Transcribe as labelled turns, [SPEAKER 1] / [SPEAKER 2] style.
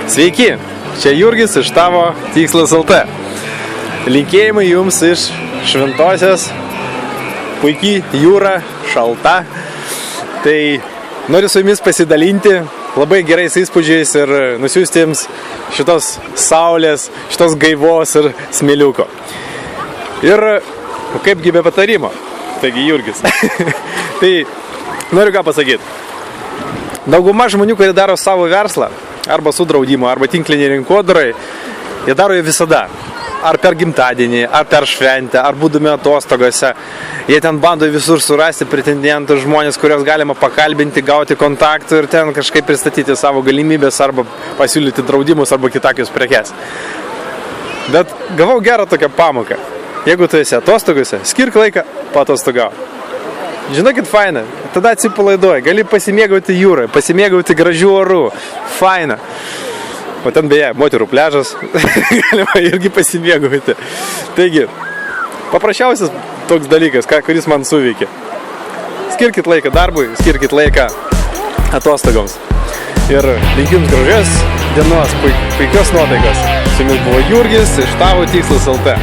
[SPEAKER 1] Sveiki, čia Jurgis iš tavo Tikslas LT. Linkėjimai jums iš šventosios, puikiai jūra, šalta. Tai noriu su jumis pasidalinti labai gerais įspūdžiais ir nusiųsti jums šitos saulės, šitos gaivos ir smėliuko. Ir kaipgi be patarimo, taigi Jurgis. Tai noriu ką pasakyti. Dauguma žmonių, kurie daro savo verslą, arba su draudimu, arba tinklinį rinkodarai, jie daro jį visada. Ar per gimtadienį, ar per šventę, ar būdami atostogose. Jie ten bando visur surasti pretendentų žmonės, kurios galima pakalbinti, gauti kontaktų ir ten kažkaip pristatyti savo galimybės arba pasiūlyti draudimus arba kitokius prekes. Bet gavau gerą tokią pamoką. Jeigu tu esi atostogose, skirk laiką paatostogau. Žinokit, faina, tada atsipalaiduoji, gali pasimėgauti jūrą, pasimėgauti gražių orų, faina. O ten beje, moterų pliažas, galima irgi pasimėgauti. Taigi, paprasčiausias toks dalykas, kuris man suveikė. Skirkit laiką darbui, skirkit laiką atostogoms. Ir linkiu jums gražios dienos, puikios nuotaikos. Su jumis buvo Jurgis iš tavo Tikslas LT.